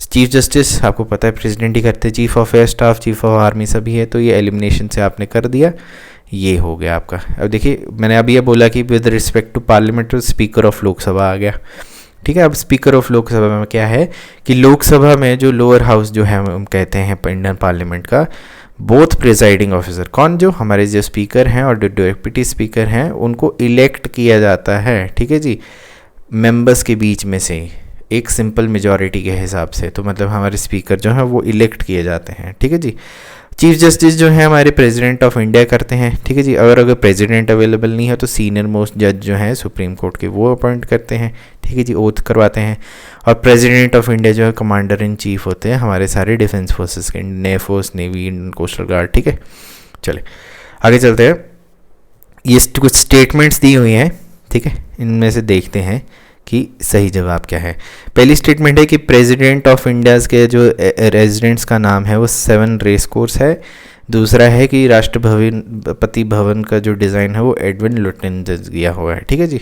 Chief justice आपको पता है प्रेसिडेंट ही करते हैं, chief of air staff, chief of army सभी है, तो ये एलिमिनेशन से आपने कर दिया, ये हो गया आपका। अब देखिए मैंने अभी ये बोला कि with respect to parliament speaker of Lok Sabha आ गया। ठीक है, अब स्पीकर ऑफ लोकसभा में क्या है कि लोकसभा में जो लोअर हाउस जो है हम कहते हैं इंडियन पार्लियामेंट का, बोथ प्रिजाइडिंग ऑफिसर, कौन, जो हमारे जो स्पीकर हैं और जो डिप्टी स्पीकर हैं उनको इलेक्ट किया जाता है। ठीक है जी, मेंबर्स के बीच में से एक सिंपल मेजॉरिटी के हिसाब से, तो मतलब हमारे स्पीकर जो हैं वो इलेक्ट किए जाते हैं। ठीक है जी, चीफ जस्टिस जो है हमारे प्रेसिडेंट ऑफ इंडिया करते हैं। ठीक है जी, अगर प्रेसिडेंट अवेलेबल नहीं है तो सीनियर मोस्ट जज जो हैं सुप्रीम कोर्ट के वो अपॉइंट करते हैं। ठीक है जी, ओथ करवाते हैं। और प्रेसिडेंट ऑफ इंडिया जो है कमांडर इन चीफ होते हैं हमारे सारे डिफेंस फोर्सेस के, air force, navy, coastal guard. ठीक है, चले आगे चलते हैं। ये कुछ स्टेटमेंट्स दी हुई हैं, ठीक है, इनमें से देखते हैं कि सही जवाब क्या है। पहली स्टेटमेंट है कि प्रेसिडेंट ऑफ इंडियाज़ के जो रेजिडेंट्स का नाम है वो 7 रेस कोर्स है। दूसरा है कि राष्ट्रपति भवन का जो डिज़ाइन है वो एडविन लुटिन ने दिया हुआ है, ठीक है जी।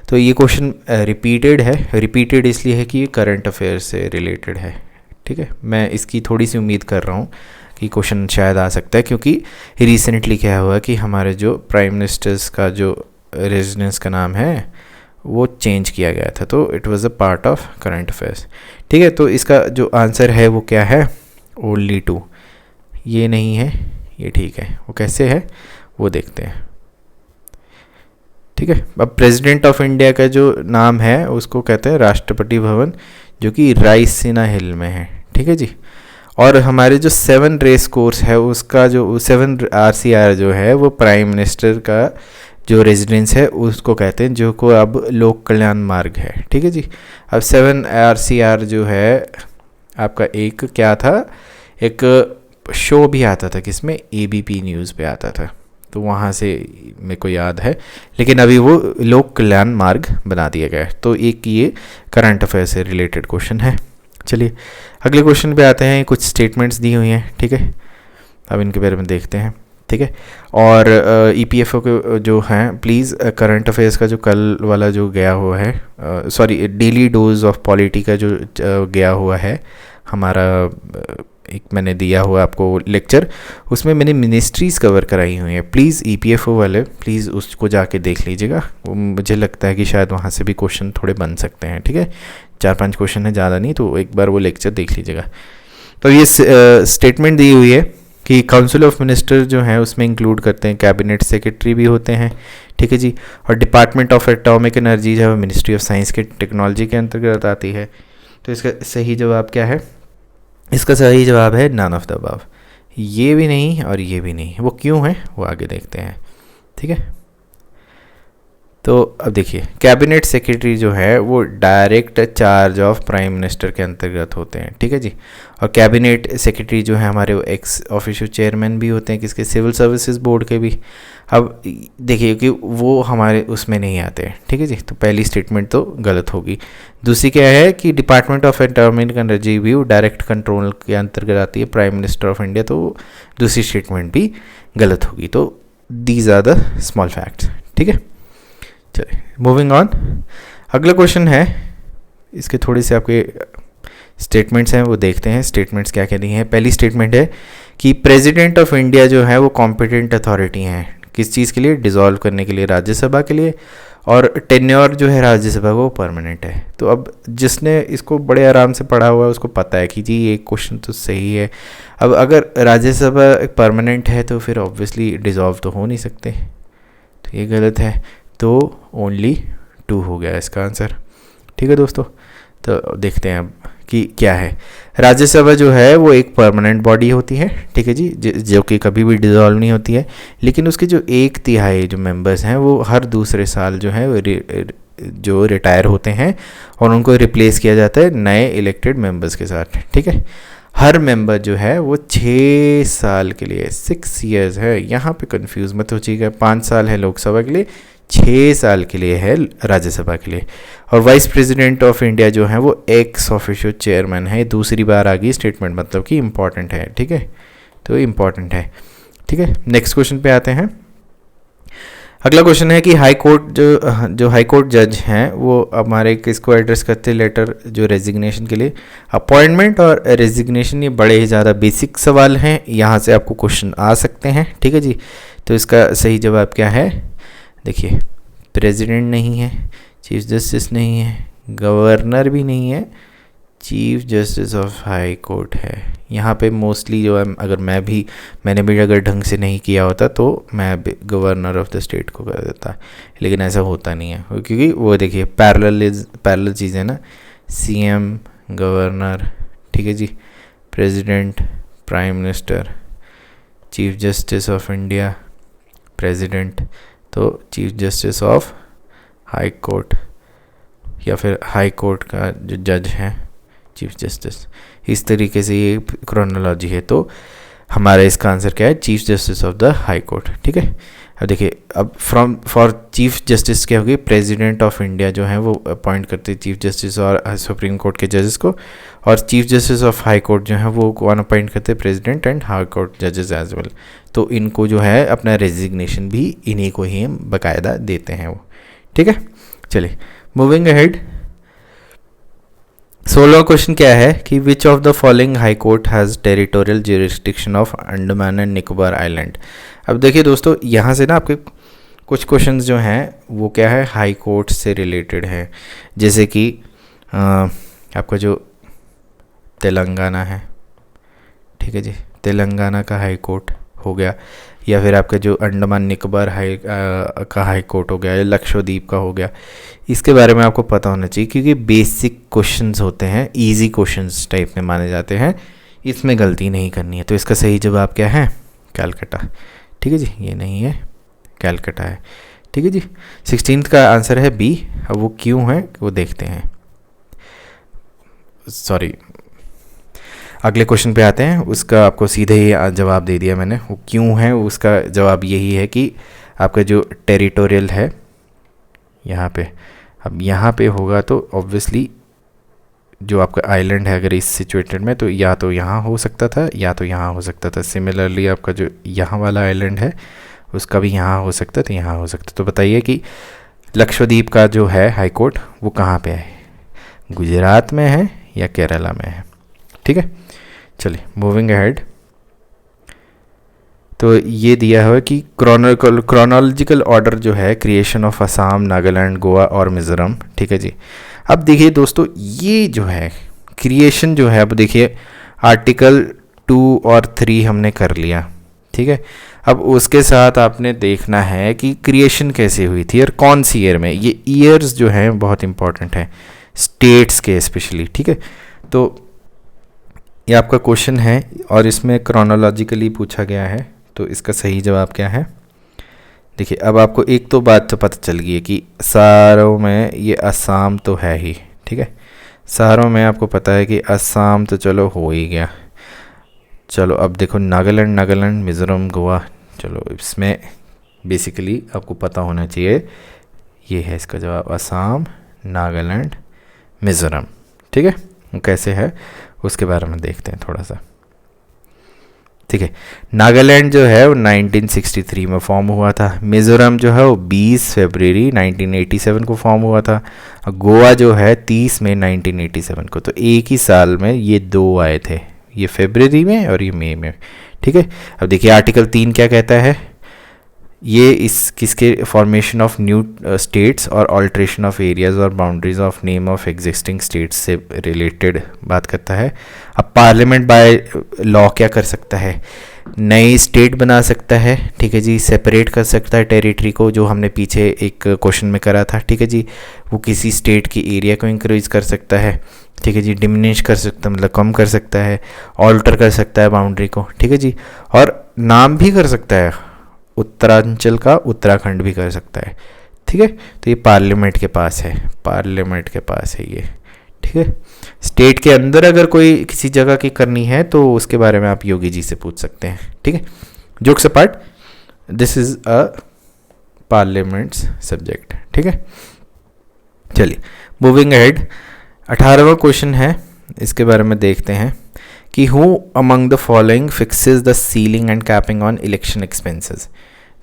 तो ये क्वेश्चन रिपीटेड है, रिपीटेड इसलिए है कि ये करंट अफेयर से रिलेटेड है, ठीक है। मैं इसकी थोड़ी सी उम्मीद कर रहा हूँ कि क्वेश्चन शायद आ सकता है, क्योंकि रिसेंटली क्या हुआ कि हमारे जो प्राइम मिनिस्टर्स का जो रेजिडेंस का नाम है वो चेंज किया गया था, तो it was a part of current affairs, ठीक है। तो इसका जो आंसर है वो क्या है, ओनली 2, ये नहीं है, ये ठीक है। वो कैसे है वो देखते हैं, ठीक है। अब प्रेसिडेंट ऑफ इंडिया का जो नाम है उसको कहते हैं राष्ट्रपति भवन, जो कि रायसीना हिल में है, ठीक है जी। और हमारे जो 7 रेस कोर्स है उसका जो 7 RCR जो है वो प्राइम मिनिस्टर का जो रेजिडेंस है उसको कहते हैं, जो को अब लोक कल्याण मार्ग है, ठीक है जी। अब 7 RCR जो है आपका, एक क्या था, एक शो भी आता था किसमें, ABP न्यूज़ पे आता था, तो वहाँ से मेरे को याद है, लेकिन अभी वो लोक कल्याण मार्ग बना दिया गया है। तो एक ये करंट अफेयर से रिलेटेड क्वेश्चन है। चलिए अगले क्वेश्चन पे आते हैं। कुछ स्टेटमेंट्स दी हुई हैं, ठीक है, अब इनके बारे में देखते हैं, ठीक है। और EPFO के जो हैं, प्लीज़ करंट अफेयर्स का जो कल वाला जो गया हुआ है, sorry daily dose of polity का जो गया हुआ है हमारा, एक मैंने दिया हुआ आपको लेक्चर, उसमें मैंने मिनिस्ट्रीज़ कवर कराई हुई हैं। प्लीज़ EPFO वाले प्लीज़ उसको जाके देख लीजिएगा, मुझे लगता है कि शायद वहाँ से भी क्वेश्चन थोड़े बन सकते हैं, ठीक है। 4-5 क्वेश्चन है, ज़्यादा नहीं, तो एक बार वो लेक्चर देख लीजिएगा। तो ये स्टेटमेंट दी हुई है कि काउंसिल ऑफ मिनिस्टर जो हैं उसमें इंक्लूड करते हैं कैबिनेट सेक्रेटरी भी होते हैं, ठीक है जी। और डिपार्टमेंट ऑफ एटॉमिक एनर्जी जो है मिनिस्ट्री ऑफ साइंस के टेक्नोलॉजी के अंतर्गत आती है। तो इसका सही जवाब क्या है, इसका सही जवाब है नन ऑफ द अबव, ये भी नहीं और ये भी नहीं। वो क्यों है वो आगे देखते हैं, ठीक है। तो अब देखिए, कैबिनेट सेक्रेटरी जो है वो direct charge of prime minister के अंतर्गत होते हैं, ठीक है जी। और कैबिनेट सेक्रेटरी जो है हमारे वो एक्स ऑफिशियल चेयरमैन भी होते हैं, किसके, सिविल सर्विसेज बोर्ड के भी। अब देखिए कि वो हमारे उसमें नहीं आते हैं, ठीक है जी। तो पहली स्टेटमेंट तो गलत होगी। दूसरी क्या है कि डिपार्टमेंट ऑफ एटॉमिक एनर्जी भी डायरेक्ट कंट्रोल के अंतर्गत आती है प्राइम मिनिस्टर ऑफ इंडिया, तो दूसरी स्टेटमेंट भी गलत होगी। तो these are the small facts, ठीक है। चलिए मूविंग ऑन, अगला क्वेश्चन है, इसके थोड़े से आपके स्टेटमेंट्स हैं वो देखते हैं। स्टेटमेंट्स क्या क्या दी हैं। पहली स्टेटमेंट है कि प्रेसिडेंट ऑफ इंडिया जो है वो कॉम्पिटेंट अथॉरिटी हैं, किस चीज़ के लिए, डिसॉल्व करने के लिए राज्यसभा के लिए, और टेन्योर जो है राज्यसभा को परमानेंट है। तो अब जिसने इसको बड़े आराम से पढ़ा हुआ है उसको पता है कि जी ये क्वेश्चन तो सही है। अब अगर राज्यसभा परमानेंट है तो फिर ऑब्वियसली डिसॉल्व तो हो नहीं सकते, तो ये गलत है, तो ओनली 2 हो गया इसका आंसर, ठीक है दोस्तों। तो देखते हैं अब कि क्या है। राज्यसभा जो है वो एक परमानेंट बॉडी होती है, ठीक है जी, जो कि कभी भी डिसॉल्व नहीं होती है, लेकिन उसके जो 1/3 जो मेंबर्स हैं वो हर दूसरे साल जो है जो रिटायर होते हैं और उनको रिप्लेस किया जाता है नए इलेक्टेड मेंबर्स के साथ, ठीक है। हर मेंबर जो है वो 6 साल के लिए, 6 ईयर्स है, यहाँ पे कंफ्यूज मत हो जाइएगा। 5 साल है लोकसभा के लिए, 6 साल के लिए है राज्यसभा के लिए। और वाइस प्रेसिडेंट ऑफ इंडिया जो है वो एक्स ऑफिशियल चेयरमैन है। दूसरी बार आ गई स्टेटमेंट, मतलब कि इम्पॉर्टेंट है, ठीक है, तो इम्पॉर्टेंट है, ठीक है। नेक्स्ट क्वेश्चन पे आते हैं। अगला क्वेश्चन है कि हाई कोर्ट जो हाई कोर्ट जज हैं वो हमारे किसको एड्रेस करते हैं लेटर, जो रेजिग्नेशन के लिए। अपॉइंटमेंट और रेजिग्नेशन ये बड़े ही ज़्यादा बेसिक सवाल हैं, यहाँ से आपको क्वेश्चन आ सकते हैं, ठीक है जी। तो इसका सही जवाब क्या है, देखिए, प्रेसिडेंट नहीं है, चीफ जस्टिस नहीं है, गवर्नर भी नहीं है, chief justice of high court है। यहाँ पे मोस्टली जो है, अगर मैंने भी अगर ढंग से नहीं किया होता तो मैं गवर्नर ऑफ द स्टेट को कर देता, लेकिन ऐसा होता नहीं है, क्योंकि वो देखिए पैरेलल चीज़ें ना, CM गवर्नर, ठीक है जी, president prime minister, chief justice of India president, तो chief justice of high court या फिर हाई कोर्ट का जो जज है चीफ जस्टिस, इस तरीके से ये क्रोनोलॉजी है। तो हमारा इसका आंसर क्या है, chief justice of the high court. ठीक है, अब देखिए, अब फॉर चीफ जस्टिस क्या होगी, प्रेसिडेंट ऑफ इंडिया जो है वो अपॉइंट करते हैं चीफ जस्टिस और सुप्रीम कोर्ट के जजेस को, और chief justice of high court जो है वो कौन अपॉइंट करते हैं, प्रेसिडेंट एंड हाई कोर्ट जजेस एज वेल। तो इनको जो है अपना रेजिग्नेशन भी इन्हीं को ही हम बाकायदा देते हैं वो। ठीक है, चलिए मूविंग अहेड। 16वां क्वेश्चन क्या है कि which of the following high court has territorial jurisdiction of Andaman and Nicobar island. अब देखिए दोस्तों, यहाँ से ना आपके कुछ क्वेश्चंस जो हैं वो क्या है, हाई कोर्ट से रिलेटेड हैं। जैसे कि आपका जो तेलंगाना है, ठीक है जी, तेलंगाना का हाई कोर्ट हो गया, या फिर आपका जो अंडमान निकोबार का हाई कोर्ट हो गया, या लक्षद्वीप का हो गया। इसके बारे में आपको पता होना चाहिए क्योंकि बेसिक क्वेश्चंस होते हैं, इजी क्वेश्चंस टाइप में माने जाते हैं, इसमें गलती नहीं करनी है। तो इसका सही जवाब क्या है, कैलकाटा। ठीक है जी, ये नहीं है, कैलकाटा है। ठीक है जी, 16th का आंसर है बी। अब वो क्यों है वो देखते हैं, सॉरी अगले क्वेश्चन पे आते हैं, उसका आपको सीधे ही जवाब दे दिया मैंने। वो क्यों है उसका जवाब यही है कि आपका जो टेरिटोरियल है यहाँ पे, अब यहाँ पे होगा तो ऑब्वियसली जो आपका आइलैंड है अगर इस सिचुएटेड में, तो या तो यहाँ हो सकता था या तो यहाँ हो सकता था। सिमिलरली आपका जो यहाँ वाला आइलैंड है उसका भी यहाँ हो सकता था, यहाँ हो सकता। तो बताइए कि लक्षद्वीप का जो है हाई कोर्ट वो कहाँ पे है, गुजरात में है या केरला में है। ठीक है, चलिए मूविंग अहेड। तो ये दिया हुआ है कि क्रोनोलॉजिकल ऑर्डर जो है क्रिएशन ऑफ असम, नागालैंड, गोवा और मिज़ोरम। ठीक है जी, अब देखिए दोस्तों, ये जो है क्रिएशन जो है, अब देखिए आर्टिकल 2 और 3 हमने कर लिया। ठीक है, अब उसके साथ आपने देखना है कि क्रिएशन कैसे हुई थी और कौन सी ईयर में। ये ईयर्स जो हैं बहुत इंपॉर्टेंट हैं स्टेट्स के स्पेशली। ठीक है, तो ये आपका क्वेश्चन है और इसमें क्रोनोलॉजिकली पूछा गया है। तो इसका सही जवाब क्या है, देखिए अब आपको एक तो बात तो पता चल गई है कि सारों में ये असम तो है ही। ठीक है, सारों में आपको पता है कि असम तो चलो हो ही गया। चलो अब देखो नागालैंड, मिज़ोरम, गोवा, चलो इसमें बेसिकली आपको पता होना चाहिए, ये है इसका जवाब, असम, नागालैंड, मिज़ोरम। ठीक है, वो कैसे है उसके बारे में देखते हैं थोड़ा सा। ठीक है, नागालैंड जो है वो 1963 में फॉर्म हुआ था, मिज़ोरम जो है वो 20 फरवरी 1987 को फॉर्म हुआ था, और गोवा जो है 30 मई 1987 को। तो एक ही साल में ये दो आए थे, ये फरवरी में और ये मई में। ठीक है, अब देखिए आर्टिकल 3 क्या कहता है, ये इस किसके फॉर्मेशन ऑफ न्यू स्टेट्स और ऑल्ट्रेशन ऑफ एरियाज और boundaries of name of existing states से रिलेटेड बात करता है। अब पार्लियामेंट बाय लॉ क्या कर सकता है, नई स्टेट बना सकता है। ठीक है जी, सेपरेट कर सकता है टेरिटरी को, जो हमने पीछे एक क्वेश्चन में करा था। ठीक है जी, वो किसी स्टेट की एरिया को इंक्रीज कर सकता है। ठीक है जी, डिमिनिश कर सकता है, मतलब कम कर सकता है, ऑल्टर कर सकता है बाउंड्री को। ठीक है जी, और नाम भी कर सकता है, उत्तरांचल का उत्तराखंड भी कर सकता है। ठीक है, तो ये पार्लियामेंट के पास है, पार्लियामेंट के पास है ये। ठीक है, स्टेट के अंदर अगर कोई किसी जगह की करनी है तो उसके बारे में आप योगी जी से पूछ सकते हैं। ठीक है, jokes apart, this is a parliament subject. ठीक है, चलिए मूविंग अहेड। 18वां क्वेश्चन है, इसके बारे में देखते हैं कि who among the following fixes the ceiling and capping on election expenses.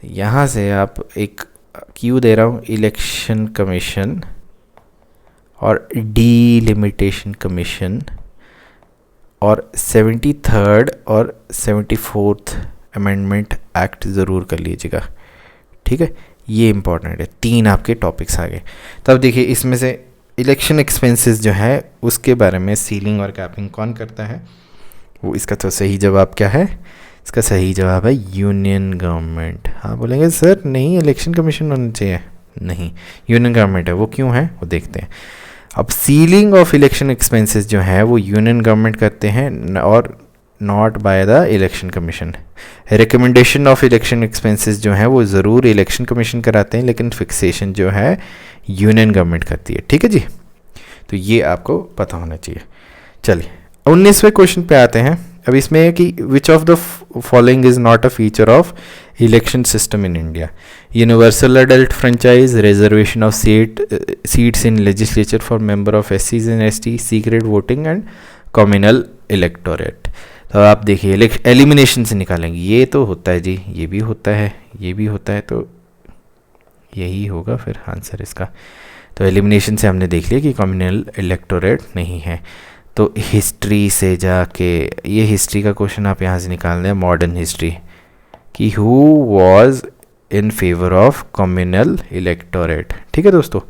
यहाँ से आप एक क्यू दे रहा हूँ, इलेक्शन कमीशन और डीलिमिटेशन कमीशन और 73rd और 74th अमेंडमेंट एक्ट ज़रूर कर लीजिएगा। ठीक है, ये इंपॉर्टेंट है, 3 आपके टॉपिक्स आ गए। तब देखिए इसमें से इलेक्शन एक्सपेंसेस जो है उसके बारे में सीलिंग और कैपिंग कौन करता है, वो इसका तो सही जवाब क्या है, इसका सही जवाब है यूनियन गवर्नमेंट। हाँ बोलेंगे सर नहीं इलेक्शन कमीशन होना चाहिए, नहीं यूनियन गवर्नमेंट है। वो क्यों है वो देखते हैं। अब सीलिंग ऑफ इलेक्शन एक्सपेंसेस जो है वो यूनियन गवर्नमेंट करते हैं और not by the election commission. Recommendation of election expenses जो है वो ज़रूर इलेक्शन कमीशन कराते हैं, लेकिन फिक्सेशन जो है यूनियन गवर्नमेंट करती है। ठीक है जी, तो ये आपको पता होना चाहिए। चलिए 19वें क्वेश्चन पे आते हैं। अब इसमें है कि which of the following is not a feature of election system in India? Universal adult franchise, reservation of seats in legislature for member of एससीज and ST, secret voting and communal electorate. तो आप देखिए elimination से निकालेंगे, ये तो होता है जी, ये भी होता है, ये भी होता है, तो यही होगा फिर आंसर इसका। तो एलिमिनेशन से हमने देख लिया कि कम्युनल इलेक्टोरेट नहीं है। तो हिस्ट्री से जाके ये हिस्ट्री का क्वेश्चन आप यहाँ से निकाल दें, मॉडर्न हिस्ट्री, कि who was in favour of communal electorate. ठीक है दोस्तों,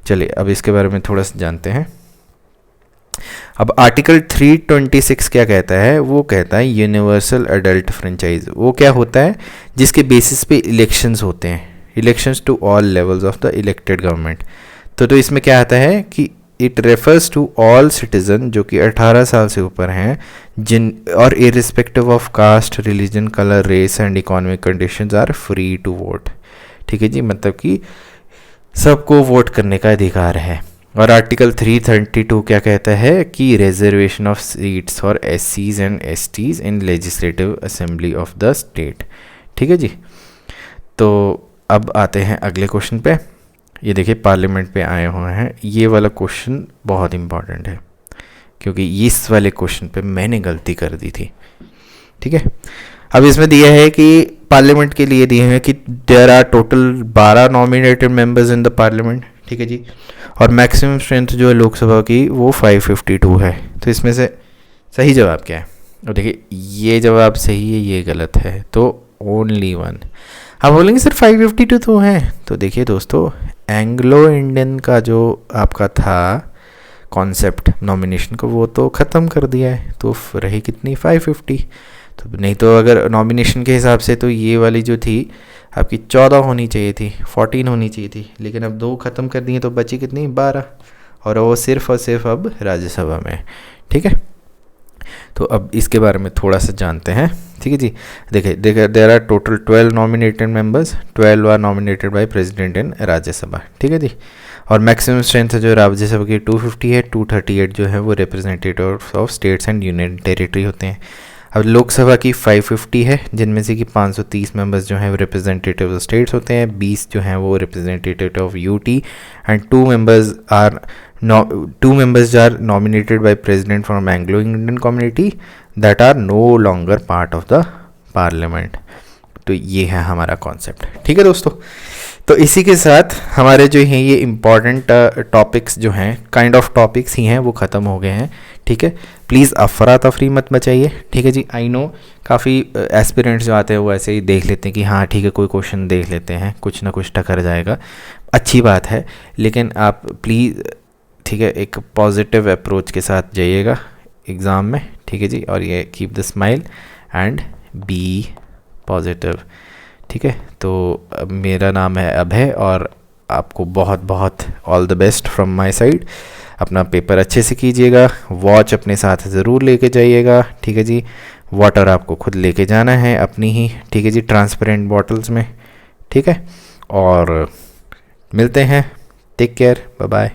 चलिए अब इसके बारे में थोड़ा सा जानते हैं। अब आर्टिकल 326 क्या कहता है? वो कहता है यूनिवर्सल अडल्ट फ्रेंचाइज। वो क्या होता है? जिसके बेसिस पे इलेक्शंस होते हैं, elections to all levels of the elected government. तो इसमें क्या आता है कि it refers to all citizen जो कि 18 साल से ऊपर हैं, जिन और irrespective of caste, religion, colour, race and economic conditions are free to vote. ठीक है जी, मतलब कि सबको वोट करने का अधिकार है। और आर्टिकल 332 क्या कहता है कि रिजर्वेशन ऑफ सीट्स फॉर एससीज and STs in legislative assembly of the state. ठीक है जी, तो अब आते हैं अगले क्वेश्चन पे। ये देखिए पार्लियामेंट पे आए हुए हैं, ये वाला क्वेश्चन बहुत इंपॉर्टेंट है क्योंकि इस वाले क्वेश्चन पे मैंने गलती कर दी थी। ठीक है, अब इसमें दिया है कि पार्लियामेंट के लिए दिए हैं कि there are total 12 nominated members in the parliament. ठीक है जी, और मैक्सिमम स्ट्रेंथ जो है लोकसभा की वो 552 है। तो इसमें से सही जवाब क्या है? और देखिए ये जवाब सही है, ये गलत है, तो ओनली वन। आप बोलेंगे सर 552 तो है, तो देखिए दोस्तों एंग्लो इंडियन का जो आपका था कॉन्सेप्ट नॉमिनेशन को, वो तो ख़त्म कर दिया है, तो रही कितनी 550। तो नहीं तो अगर नॉमिनेशन के हिसाब से तो ये वाली जो थी आपकी 14 होनी चाहिए थी, 14 होनी चाहिए थी, लेकिन अब 2 ख़त्म कर दिए तो बची कितनी 12, और वो सिर्फ और सिर्फ अब राज्यसभा में। ठीक है, तो अब इसके बारे में थोड़ा सा जानते हैं। ठीक है जी, देखिए there are total 12 nominated members, 12 are nominated by president in Rajya Sabha. ठीक है जी, और मैक्सिमम स्ट्रेंथ जो राज्यसभा की 250 है, 238 जो है वो representative of states and union territory होते हैं। अब लोकसभा की 550 है, जिनमें से कि 530 मेंबर्स जो हैं वो रिप्रेजेंटेटिव ऑफ स्टेट्स होते हैं, 20 जो हैं वो representative of UT, and 2 members are nominated by president from Anglo Indian community that are no longer part of the parliament। तो ये है हमारा कॉन्सेप्ट। ठीक है दोस्तों, तो इसी के साथ हमारे जो हैं ये इम्पॉर्टेंट टॉपिक्स जो हैं, काइंड ऑफ टॉपिक्स ही हैं, वो ख़त्म हो गए हैं। ठीक है, प्लीज़ अफरा तफरी मत मचाइए। ठीक है जी, आई नो काफ़ी एस्पिरेंट्स जो आते हैं वो ऐसे ही देख लेते हैं कि हाँ ठीक है कोई क्वेश्चन देख लेते हैं, कुछ ना कुछ टकर जाएगा, अच्छी बात है, लेकिन आप प्लीज़ ठीक है एक पॉजिटिव अप्रोच के साथ जाइएगा एग्ज़ाम में। ठीक है जी, और ये keep the smile and be positive. ठीक है, तो मेरा नाम है अभय और आपको बहुत बहुत all the best from my side. अपना पेपर अच्छे से कीजिएगा, वॉच अपने साथ ज़रूर लेके जाइएगा। ठीक है जी, वाटर आपको खुद लेके जाना है अपनी ही, ठीक है जी, ट्रांसपेरेंट बॉटल्स में। ठीक है, और मिलते हैं, टेक केयर, बाय बाय।